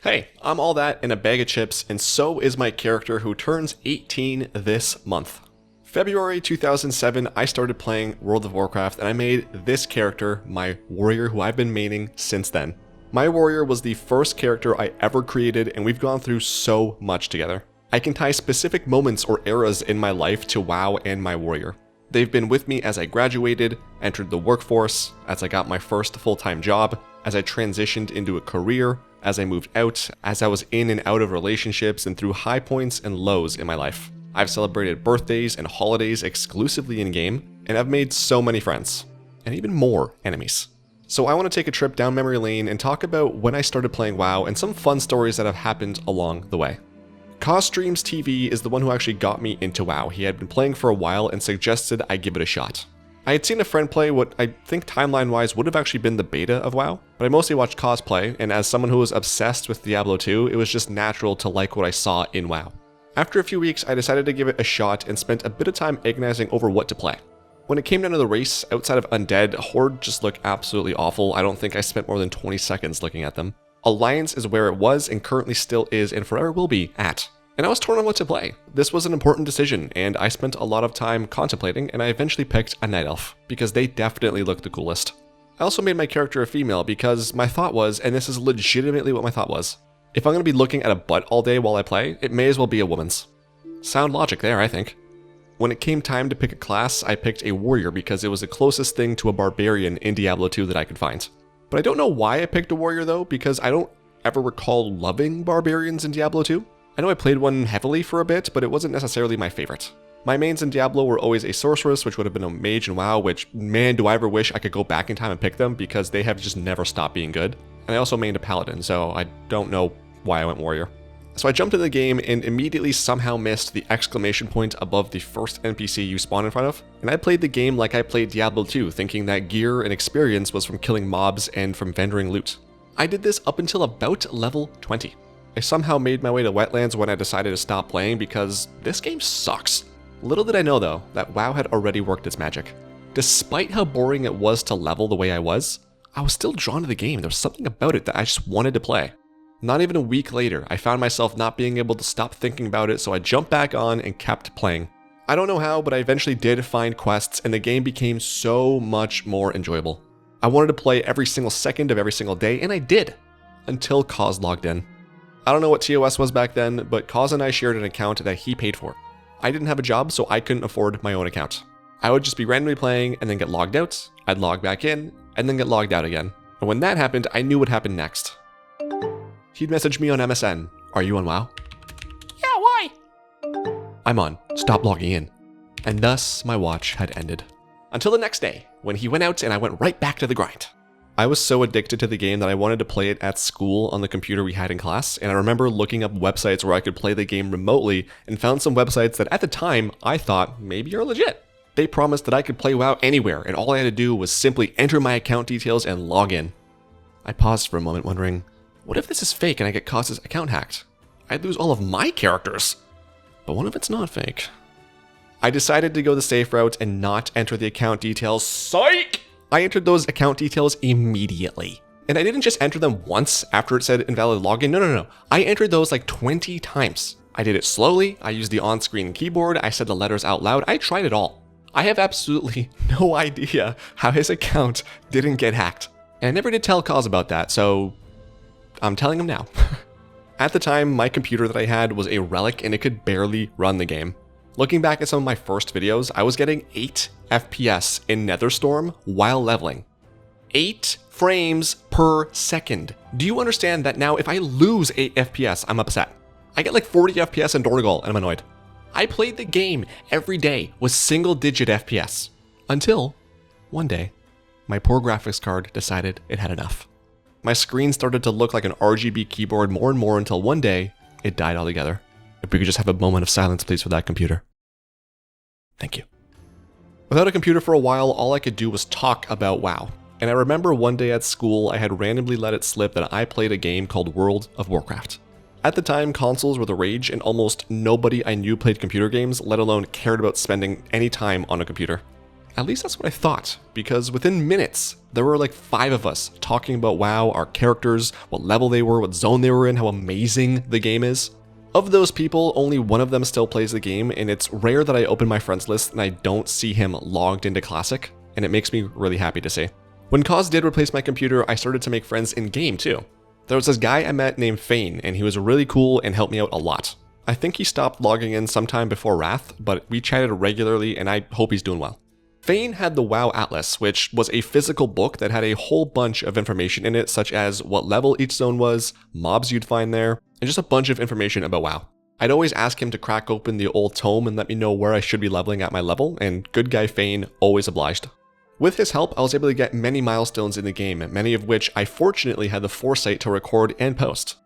Hey, I'm all that in a bag of chips, and so is my character who turns 18 this month. February 2007, I started playing World of Warcraft, and I made this character my warrior who I've been maining since then. My warrior was the first character I ever created, and we've gone through so much together. I can tie specific moments or eras in my life to WoW and my warrior. They've been with me as I graduated, entered the workforce, as I got my first full-time job, as I transitioned into a career, as I moved out, as I was in and out of relationships, and through high points and lows in my life. I've celebrated birthdays and holidays exclusively in-game, and I've made so many friends, and even more enemies. So I want to take a trip down memory lane and talk about when I started playing WoW and some fun stories that have happened along the way. Costreams TV is the one who actually got me into WoW. He had been playing for a while and suggested I give it a shot. I had seen a friend play what I think timeline-wise would have actually been the beta of WoW, but I mostly watched cosplay, and as someone who was obsessed with Diablo 2, it was just natural to like what I saw in WoW. After a few weeks, I decided to give it a shot and spent a bit of time agonizing over what to play. When it came down to the race, outside of Undead, Horde just looked absolutely awful. I don't think I spent more than 20 seconds looking at them. Alliance is where it was and currently still is and forever will be at. And I was torn on what to play. This was an important decision, and I spent a lot of time contemplating, and I eventually picked a Night Elf, because they definitely look the coolest. I also made my character a female because my thought was, and this is legitimately what my thought was, if I'm going to be looking at a butt all day while I play, it may as well be a woman's. Sound logic there, I think. When it came time to pick a class, I picked a warrior because it was the closest thing to a barbarian in Diablo 2 that I could find. But I don't know why I picked a warrior though, because I don't ever recall loving barbarians in Diablo 2. I know I played one heavily for a bit, but it wasn't necessarily my favorite. My mains in Diablo were always a sorceress, which would have been a mage in WoW, which, man, do I ever wish I could go back in time and pick them, because they have just never stopped being good. And I also mained a paladin, so I don't know why I went warrior. So I jumped into the game and immediately somehow missed the exclamation point above the first NPC you spawn in front of, and I played the game like I played Diablo 2, thinking that gear and experience was from killing mobs and from vendoring loot. I did this up until about level 20. I somehow made my way to Wetlands when I decided to stop playing because this game sucks. Little did I know though, that WoW had already worked its magic. Despite how boring it was to level the way I was still drawn to the game. There was something about it that I just wanted to play. Not even a week later, I found myself not being able to stop thinking about it, so I jumped back on and kept playing. I don't know how, but I eventually did find quests and the game became so much more enjoyable. I wanted to play every single second of every single day, and I did, until Cause logged in. I don't know what TOS was back then, but Cause and I shared an account that he paid for. I didn't have a job, so I couldn't afford my own account. I would just be randomly playing and then get logged out, I'd log back in, and then get logged out again. And when that happened, I knew what happened next. He'd message me on MSN, "Are you on WoW?" Yeah, why? "I'm on, stop logging in." And thus, my watch had ended. Until the next day, when he went out and I went right back to the grind. I was so addicted to the game that I wanted to play it at school on the computer we had in class, and I remember looking up websites where I could play the game remotely and found some websites that at the time I thought maybe are legit. They promised that I could play WoW anywhere, and all I had to do was simply enter my account details and log in. I paused for a moment wondering, what if this is fake and I get Cause's account hacked? I'd lose all of my characters. But what if it's not fake? I decided to go the safe route and not enter the account details. Psych! I entered those account details immediately. And I didn't just enter them once after it said invalid login. No. I entered those like 20 times. I did it slowly. I used the on-screen keyboard. I said the letters out loud. I tried it all. I have absolutely no idea how his account didn't get hacked. And I never did tell Cause about that, so I'm telling him now. At the time, my computer that I had was a relic and it could barely run the game. Looking back at some of my first videos, I was getting 8 FPS in Netherstorm while leveling. 8 frames per second. Do you understand that now if I lose 8 FPS, I'm upset? I get like 40 FPS in Donegal and I'm annoyed. I played the game every day with single-digit FPS. Until, one day, my poor graphics card decided it had enough. My screen started to look like an RGB keyboard more and more until one day, it died altogether. If we could just have a moment of silence, please, for that computer. Thank you. Without a computer for a while, all I could do was talk about WoW. And I remember one day at school, I had randomly let it slip that I played a game called World of Warcraft. At the time, consoles were the rage, and almost nobody I knew played computer games, let alone cared about spending any time on a computer. At least that's what I thought, because within minutes, there were like 5 of us talking about WoW, our characters, what level they were, what zone they were in, how amazing the game is. Of those people, only one of them still plays the game, and it's rare that I open my friends list and I don't see him logged into Classic, and it makes me really happy to see. When Cause did replace my computer, I started to make friends in-game too. There was this guy I met named Fane, and he was really cool and helped me out a lot. I think he stopped logging in sometime before Wrath, but we chatted regularly and I hope he's doing well. Fane had the WoW Atlas, which was a physical book that had a whole bunch of information in it, such as what level each zone was, mobs you'd find there, and just a bunch of information about WoW. I'd always ask him to crack open the old tome and let me know where I should be leveling at my level, and good guy Fane always obliged. With his help, I was able to get many milestones in the game, many of which I fortunately had the foresight to record and post.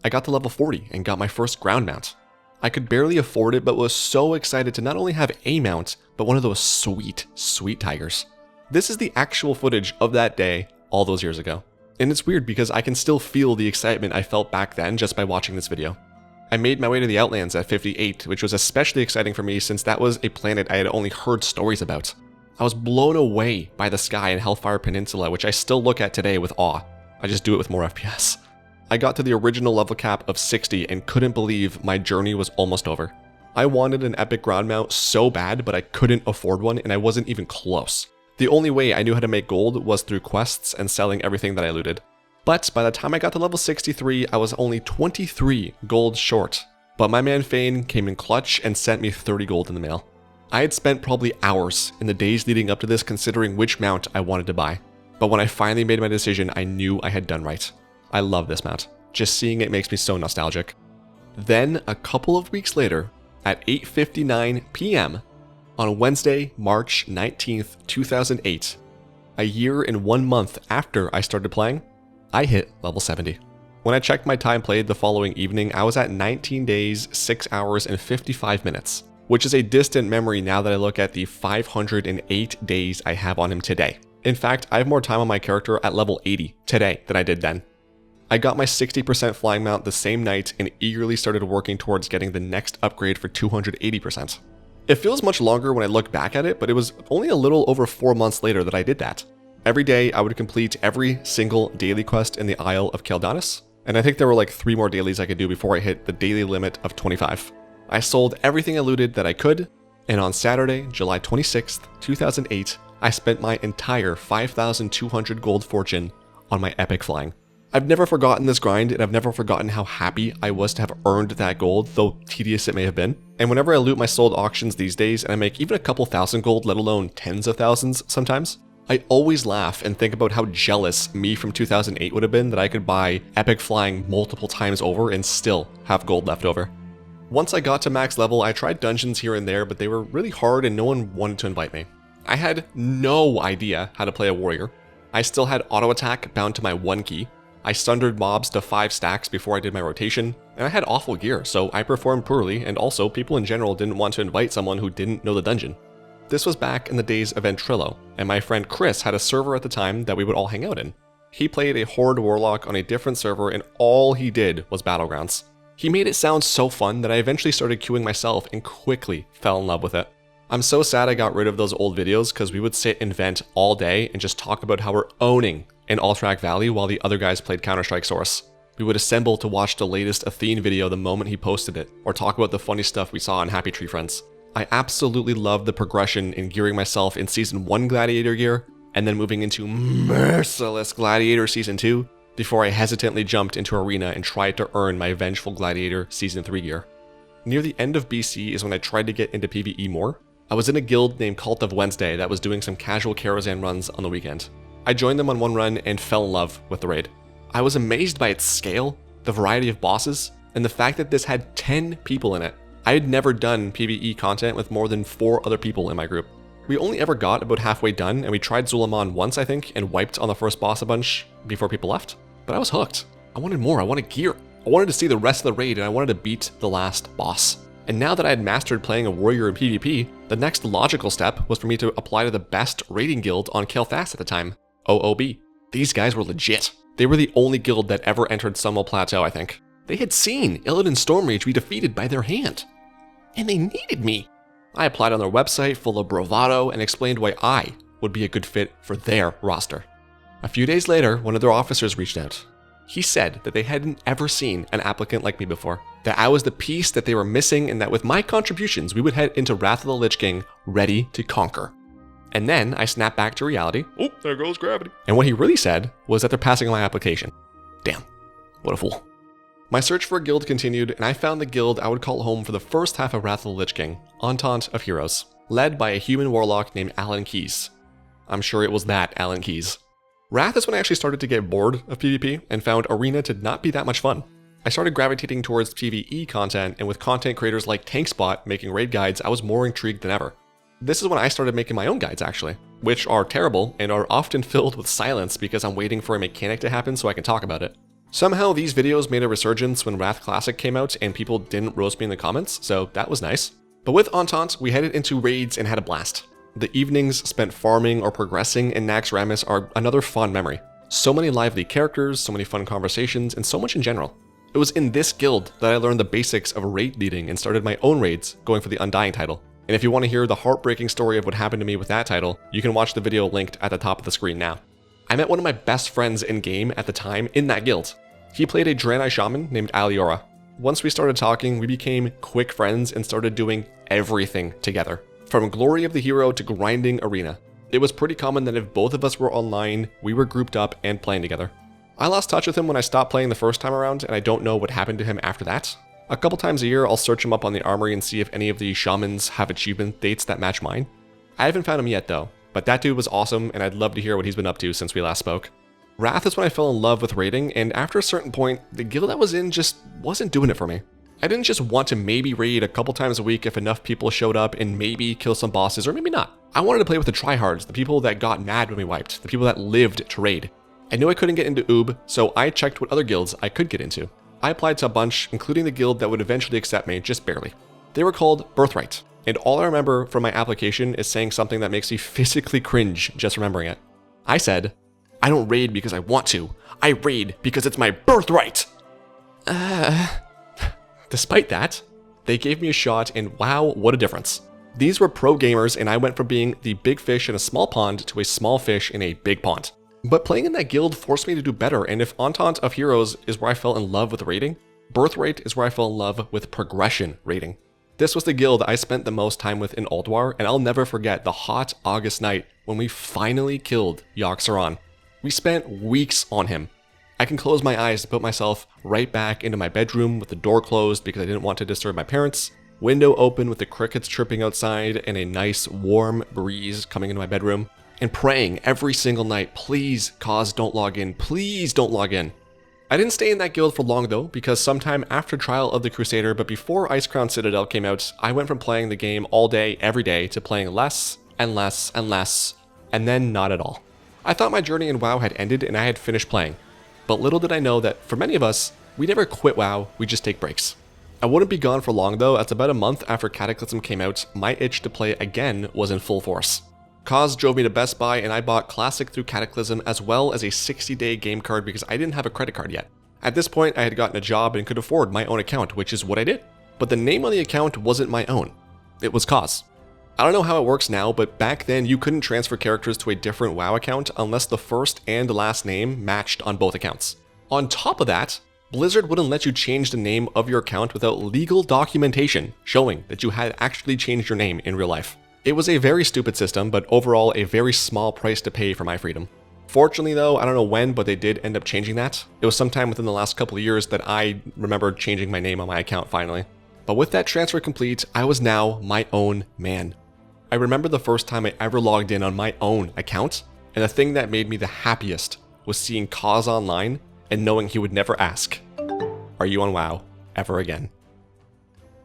I got to level 40 and got my first ground mount. I could barely afford it, but was so excited to not only have a mount, but one of those sweet, sweet tigers. This is the actual footage of that day all those years ago. And it's weird because I can still feel the excitement I felt back then just by watching this video. I made my way to the Outlands at 58, which was especially exciting for me since that was a planet I had only heard stories about. I was blown away by the sky in Hellfire Peninsula, which I still look at today with awe. I just do it with more FPS. I got to the original level cap of 60 and couldn't believe my journey was almost over. I wanted an epic ground mount so bad, but I couldn't afford one and I wasn't even close. The only way I knew how to make gold was through quests and selling everything that I looted. But by the time I got to level 63, I was only 23 gold short. But my man Fane came in clutch and sent me 30 gold in the mail. I had spent probably hours in the days leading up to this considering which mount I wanted to buy. But when I finally made my decision, I knew I had done right. I love this mount. Just seeing it makes me so nostalgic. Then, a couple of weeks later, at 8:59 p.m., on Wednesday, March 19th, 2008, a year and 1 month after I started playing, I hit level 70. When I checked my time played the following evening, I was at 19 days, 6 hours, and 55 minutes, which is a distant memory now that I look at the 508 days I have on him today. In fact, I have more time on my character at level 80 today than I did then. I got my 60% flying mount the same night and eagerly started working towards getting the next upgrade for 280%. It feels much longer when I look back at it, but it was only a little over 4 months later that I did that. Every day I would complete every single daily quest in the Isle of Keldanis, and I think there were like 3 more dailies I could do before I hit the daily limit of 25. I sold everything I looted that I could, and on Saturday, July 26th, 2008, I spent my entire 5,200 gold fortune on my epic flying. I've never forgotten this grind, and I've never forgotten how happy I was to have earned that gold, though tedious it may have been. And whenever I loot my sold auctions these days, and I make even a couple thousand gold, let alone tens of thousands sometimes, I always laugh and think about how jealous me from 2008 would have been that I could buy epic flying multiple times over and still have gold left over. Once I got to max level, I tried dungeons here and there, but they were really hard and no one wanted to invite me. I had no idea how to play a warrior. I still had auto attack bound to my 1 key. I sundered mobs to 5 stacks before I did my rotation, and I had awful gear, so I performed poorly, and also people in general didn't want to invite someone who didn't know the dungeon. This was back in the days of Ventrilo, and my friend Chris had a server at the time that we would all hang out in. He played a Horde Warlock on a different server, and all he did was Battlegrounds. He made it sound so fun that I eventually started queuing myself and quickly fell in love with it. I'm so sad I got rid of those old videos because we would sit and vent all day and just talk about how we're owning in Alterac Valley while the other guys played Counter-Strike Source. We would assemble to watch the latest Athene video the moment he posted it, or talk about the funny stuff we saw on Happy Tree Friends. I absolutely loved the progression in gearing myself in Season 1 Gladiator gear, and then moving into merciless Gladiator Season 2, before I hesitantly jumped into Arena and tried to earn my Vengeful Gladiator Season 3 gear. Near the end of BC is when I tried to get into PvE more. I was in a guild named Cult of Wednesday that was doing some casual Karazhan runs on the weekend. I joined them on one run and fell in love with the raid. I was amazed by its scale, the variety of bosses, and the fact that this had 10 people in it. I had never done PvE content with more than 4 other people in my group. We only ever got about halfway done, and we tried Zul'Aman once I think, and wiped on the first boss a bunch before people left. But I was hooked. I wanted more, I wanted gear. I wanted to see the rest of the raid, and I wanted to beat the last boss. And now that I had mastered playing a warrior in PvP, the next logical step was for me to apply to the best raiding guild on Kael'thas at the time. OOB. These guys were legit. They were the only guild that ever entered Summel Plateau, I think. They had seen Illidan Stormrage be defeated by their hand. And they needed me. I applied on their website full of bravado and explained why I would be a good fit for their roster. A few days later, one of their officers reached out. He said that they hadn't ever seen an applicant like me before, that I was the piece that they were missing, and that with my contributions, we would head into Wrath of the Lich King ready to conquer. And then I snapped back to reality. Oh, there goes gravity. And what he really said was that they're passing on my application. Damn, what a fool. My search for a guild continued, and I found the guild I would call home for the first half of Wrath of the Lich King, Entente of Heroes, led by a human warlock named Alan Keyes. I'm sure it was that Alan Keyes. Wrath is when I actually started to get bored of PvP and found Arena to not be that much fun. I started gravitating towards PvE content, and with content creators like TankSpot making raid guides, I was more intrigued than ever. This is when I started making my own guides actually, which are terrible and are often filled with silence because I'm waiting for a mechanic to happen so I can talk about it. Somehow these videos made a resurgence when Wrath Classic came out and people didn't roast me in the comments, so that was nice. But with Entente, we headed into raids and had a blast. The evenings spent farming or progressing in Naxxramas are another fond memory. So many lively characters, so many fun conversations, and so much in general. It was in this guild that I learned the basics of raid leading and started my own raids, going for the Undying title. And if you want to hear the heartbreaking story of what happened to me with that title, you can watch the video linked at the top of the screen now. I met one of my best friends in game at the time in that guild. He played a Draenei shaman named Aliora. Once we started talking, we became quick friends and started doing everything together. From Glory of the Hero to grinding Arena. It was pretty common that if both of us were online, we were grouped up and playing together. I lost touch with him when I stopped playing the first time around, and I don't know what happened to him after that. A couple times a year, I'll search him up on the Armory and see if any of the shamans have achievement dates that match mine. I haven't found him yet though, but that dude was awesome and I'd love to hear what he's been up to since we last spoke. Wrath is when I fell in love with raiding, and after a certain point, the guild I was in just wasn't doing it for me. I didn't just want to maybe raid a couple times a week if enough people showed up and maybe kill some bosses, or maybe not. I wanted to play with the tryhards, the people that got mad when we wiped, the people that lived to raid. I knew I couldn't get into Oob, so I checked what other guilds I could get into. I applied to a bunch, including the guild that would eventually accept me, just barely. They were called Birthright, and all I remember from my application is saying something that makes me physically cringe just remembering it. I said, I don't raid because I want to. I raid because it's my birthright! Despite that, they gave me a shot, and wow, what a difference. These were pro gamers, and I went from being the big fish in a small pond to a small fish in a big pond. But playing in that guild forced me to do better, and if Entente of Heroes is where I fell in love with raiding, Birthright is where I fell in love with progression raiding. This was the guild I spent the most time with in Ulduar, and I'll never forget the hot August night when we finally killed Yogg-Saron. We spent weeks on him. I can close my eyes to put myself right back into my bedroom with the door closed because I didn't want to disturb my parents, window open with the crickets chirping outside and a nice warm breeze coming into my bedroom, and praying every single night, please, Kaz, don't log in, please don't log in. I didn't stay in that guild for long though, because sometime after Trial of the Crusader but before Icecrown Citadel came out, I went from playing the game all day, every day, to playing less and less and less, and then not at all. I thought my journey in WoW had ended and I had finished playing. But little did I know that for many of us, we never quit WoW, we just take breaks. I wouldn't be gone for long though, as about a month after Cataclysm came out, my itch to play again was in full force. Kaz drove me to Best Buy and I bought Classic through Cataclysm as well as a 60-day game card because I didn't have a credit card yet. At this point, I had gotten a job and could afford my own account, which is what I did. But the name on the account wasn't my own. It was Kaz. I don't know how it works now, but back then you couldn't transfer characters to a different WoW account unless the first and last name matched on both accounts. On top of that, Blizzard wouldn't let you change the name of your account without legal documentation showing that you had actually changed your name in real life. It was a very stupid system, but overall a very small price to pay for my freedom. Fortunately though, I don't know when, but they did end up changing that. It was sometime within the last couple of years that I remembered changing my name on my account finally. But with that transfer complete, I was now my own man. I remember the first time I ever logged in on my own account, and the thing that made me the happiest was seeing Kaz online and knowing he would never ask, "Are you on WoW ever again?"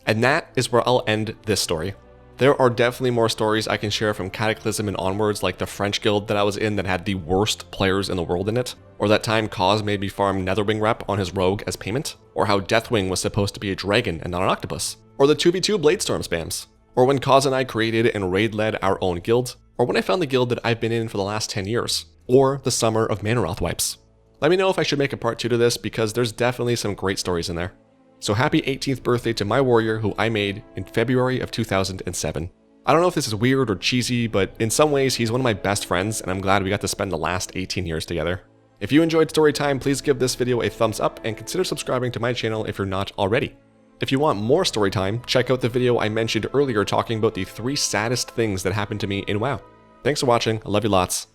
And that is where I'll end this story. There are definitely more stories I can share from Cataclysm and onwards, like the French guild that I was in that had the worst players in the world in it, or that time Kaz made me farm Netherwing rep on his rogue as payment, or how Deathwing was supposed to be a dragon and not an octopus, or the 2v2 Bladestorm spams, or when Kaz and I created and raid-led our own guild, or when I found the guild that I've been in for the last 10 years, or the summer of Mannoroth wipes. Let me know if I should make a part 2 to this because there's definitely some great stories in there. So happy 18th birthday to my warrior who I made in February of 2007. I don't know if this is weird or cheesy, but in some ways he's one of my best friends and I'm glad we got to spend the last 18 years together. If you enjoyed Storytime, please give this video a thumbs up and consider subscribing to my channel if you're not already. If you want more Storytime, check out the video I mentioned earlier talking about the 3 saddest things that happened to me in WoW. Thanks for watching, I love you lots,